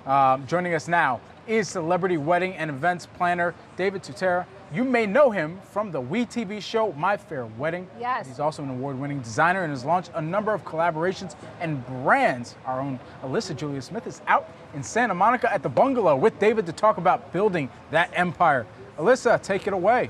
Joining us now is celebrity wedding and events planner David Tutera. You may know him from the WeTV show My Fair Wedding. Yes. He's also an award-winning designer and has launched a number of collaborations and brands. Our own Alyssa Julia Smith is out in Santa Monica at the Bungalow with David to talk about building that empire. Alyssa, take it away.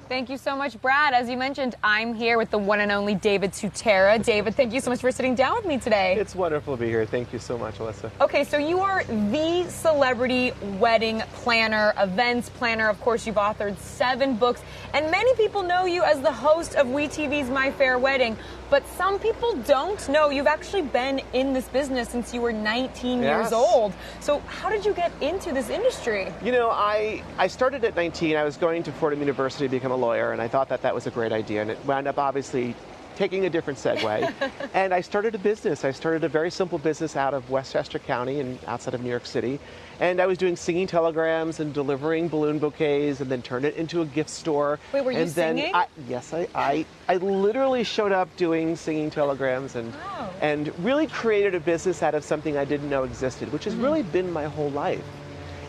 Thank you so much, Brad. As you mentioned, I'm here with the one and only David Tutera. David, thank you so much for sitting down with me today. It's wonderful to be here. Thank you so much, Alyssa. Okay, so you are the celebrity wedding planner, events planner. Of course, you've authored 7 books, and many people know you as the host of WeTV's My Fair Wedding, but some people don't know you've actually been in this business since you were 19 years old. So how did you get into this industry? You know, I started at 19. I was going to Fordham University to become a lawyer, and I thought that that was a great idea, and it wound up obviously taking a different segue. And I started a business. I started a very simple business out of Westchester County and outside of New York City. And I was doing singing telegrams and delivering balloon bouquets, and then turned it into a gift store. Wait, were you singing? Yes, I literally showed up doing singing telegrams and really created a business out of something I didn't know existed, which has really been my whole life.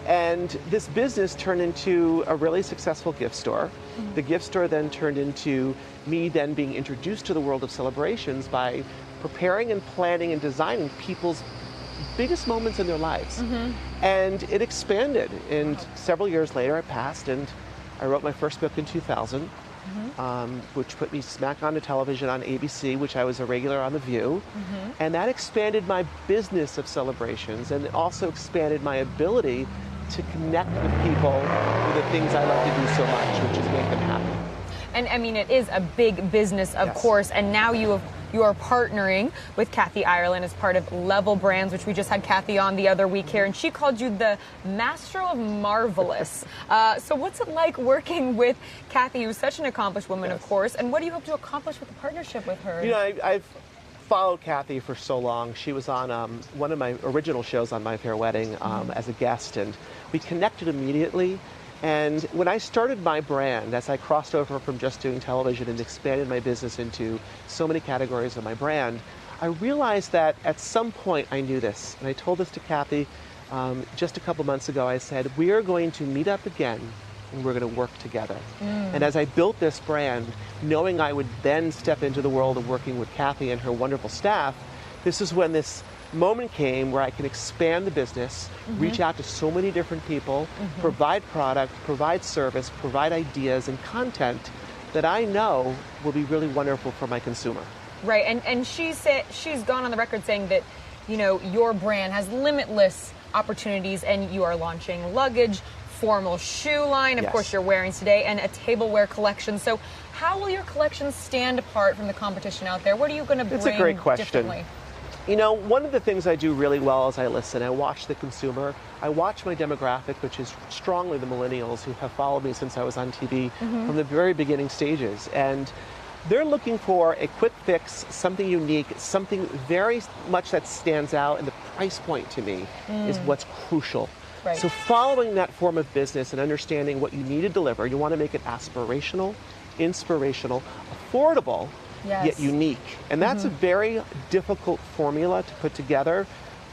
And this business turned into a really successful gift store. The gift store then turned into me then being introduced to the world of celebrations by preparing and planning and designing people's biggest moments in their lives. And it expanded. And several years later, I passed and I wrote my first book in 2000, which put me smack onto television on ABC, which I was a regular on The View. And that expanded my business of celebrations, and it also expanded my ability to connect with people with the things I love to do so much, which is make them happy. And I mean, it is a big business, of course, and now you are partnering with Kathy Ireland as part of Level Brands, which we just had Kathy on the other week here, and she called you the Master of Marvelous. So what's it like working with Kathy, who's such an accomplished woman, of course, and what do you hope to accomplish with the partnership with her? You know, I've followed Kathy for so long. She was on one of my original shows on My Fair Wedding as a guest, and we connected immediately. And when I started my brand, as I crossed over from just doing television and expanded my business into so many categories of my brand, I realized that at some point I knew this. And I told this to Kathy just a couple months ago. I said, we are going to meet up again and we're going to work together. And as I built this brand, knowing I would then step into the world of working with Kathy and her wonderful staff, this is when this moment came where I can expand the business, reach out to so many different people, provide product, provide service, provide ideas and content that I know will be really wonderful for my consumer. Right, and she's gone on the record saying that, you know, your brand has limitless opportunities, and you are launching luggage, formal shoe line, of course you're wearing today, and a tableware collection. So how will your collection stand apart from the competition out there? What are you going to bring differently? It's a great question. You know, one of the things I do really well is I listen. I watch the consumer. I watch my demographic, which is strongly the millennials who have followed me since I was on TV from the very beginning stages. And they're looking for a quick fix, something unique, something very much that stands out, and the price point to me is what's crucial. Right. So following that form of business and understanding what you need to deliver, you want to make it aspirational, inspirational, affordable, yet unique. And that's a very difficult formula to put together.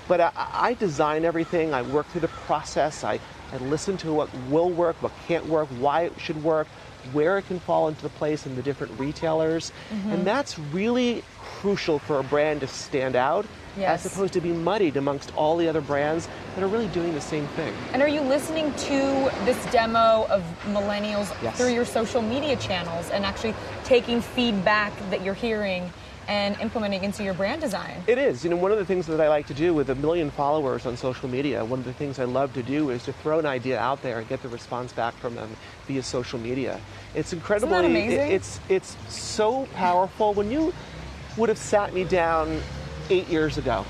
But I design everything. I work through the process. I listen to what will work, what can't work, why it should work, where it can fall into the place in the different retailers. And that's really crucial for a brand to stand out, as opposed to be muddied amongst all the other brands that are really doing the same thing. And are you listening to this demo of millennials through your social media channels and actually taking feedback that you're hearing and implementing into your brand design? It is. You know, one of the things that I like to do with 1 million followers on social media, one of the things I love to do is to throw an idea out there and get the response back from them via social media. It's incredibly, Isn't that amazing? It's so powerful. When you would have sat me down 8 years ago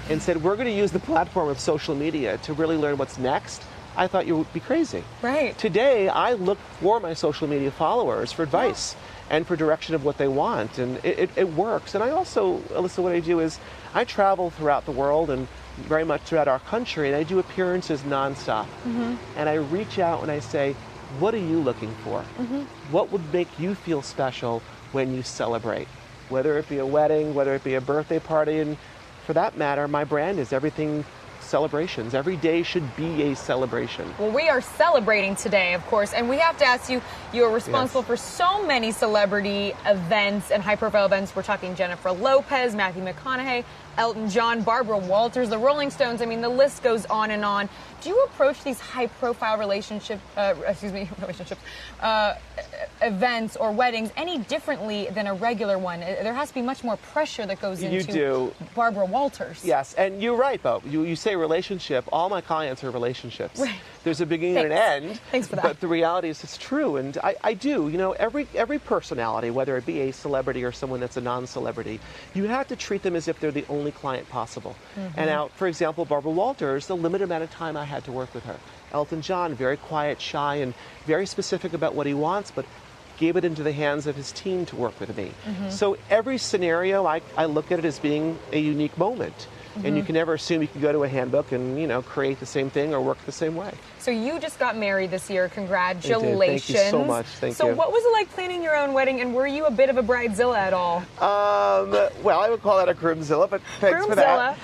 and said, we're going to use the platform of social media to really learn what's next, I thought you would be crazy. Right. Today, I look for my social media followers for advice and for direction of what they want, and it works. And I also, Alyssa, what I do is I travel throughout the world and very much throughout our country, and I do appearances nonstop. And I reach out and I say, what are you looking for? What would make you feel special when you celebrate? Whether it be a wedding, whether it be a birthday party, and for that matter, my brand is everything celebrations. Every day should be a celebration. Well, we are celebrating today, of course, and we have to ask you, you are responsible for so many celebrity events and high-profile events. We're talking Jennifer Lopez, Matthew McConaughey, Elton John, Barbara Walters, the Rolling Stones. I mean, the list goes on and on. Do you approach these high-profile events or weddings any differently than a regular one? There has to be much more pressure that goes into Barbara Walters. Yes, and you're right, though. You say relationship. All my clients are relationships. Right. There's a beginning and an end. Thanks for that. But the reality is it's true, and I do. You know, every personality, whether it be a celebrity or someone that's a non-celebrity, you have to treat them as if they're the only client possible. And now, for example, Barbara Walters, the limited amount of time I had to work with her. Elton John, very quiet, shy, and very specific about what he wants, but gave it into the hands of his team to work with me. So every scenario, I look at it as being a unique moment. And you can never assume you can go to a handbook and, you know, create the same thing or work the same way. So you just got married this year. Congratulations. Thank you so much. Thank you. So what was it like planning your own wedding, and were you a bit of a bridezilla at all? Well, I would call that a groomzilla, but thanks for that.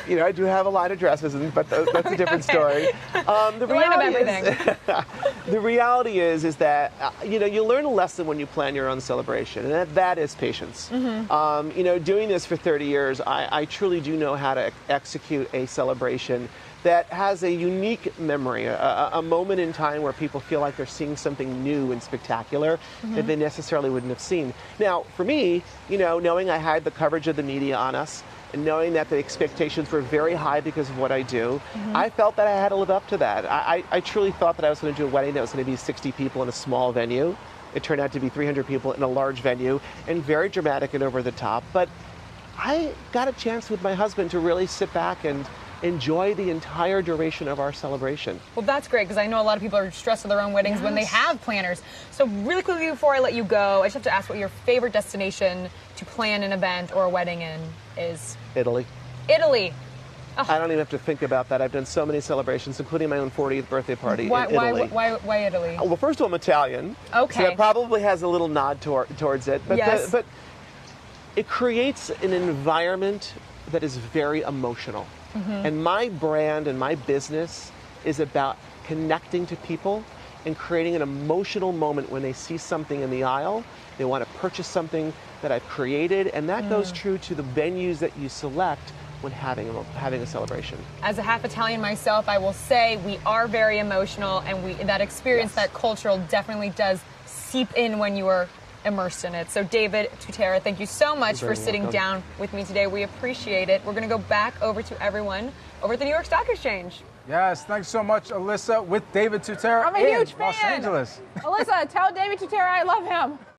You know, I do have a line of dresses, but that's a different story. The reality is that, you know, you learn a lesson when you plan your own celebration, and that is patience. You know, doing this for 30 years, I truly do know how to execute a celebration that has a unique memory, a moment in time where people feel like they're seeing something new and spectacular that they necessarily wouldn't have seen. Now, for me, you know, knowing I had the coverage of the media on us, and knowing that the expectations were very high because of what I do, I felt that I had to live up to that. I truly thought that I was going to do a wedding that was going to be 60 people in a small venue. It turned out to be 300 people in a large venue, and very dramatic and over the top. But I got a chance with my husband to really sit back and enjoy the entire duration of our celebration. Well, that's great, because I know a lot of people are stressed with their own weddings when they have planners. So really quickly before I let you go, I just have to ask what your favorite destination to plan an event or a wedding in is. Italy. Italy. Oh. I don't even have to think about that. I've done so many celebrations, including my own 40th birthday party in Italy. Why Italy? Well, first of all, I'm Italian. Okay. So that probably has a little nod towards it. But, but it creates an environment that is very emotional. And my brand and my business is about connecting to people and creating an emotional moment when they see something in the aisle. They want to purchase something that I've created, and that goes true to the venues that you select when having a celebration. As a half Italian myself, I will say we are very emotional, and that experience, that cultural, definitely does seep in when you are immersed in it. So David Tutera, thank you so much for sitting down with me today. We appreciate it. We're going to go back over to everyone over at the New York Stock Exchange. Yes, thanks so much, Alyssa, with David Tutera I'm a huge fan. Los Angeles. Alyssa, tell David Tutera I love him.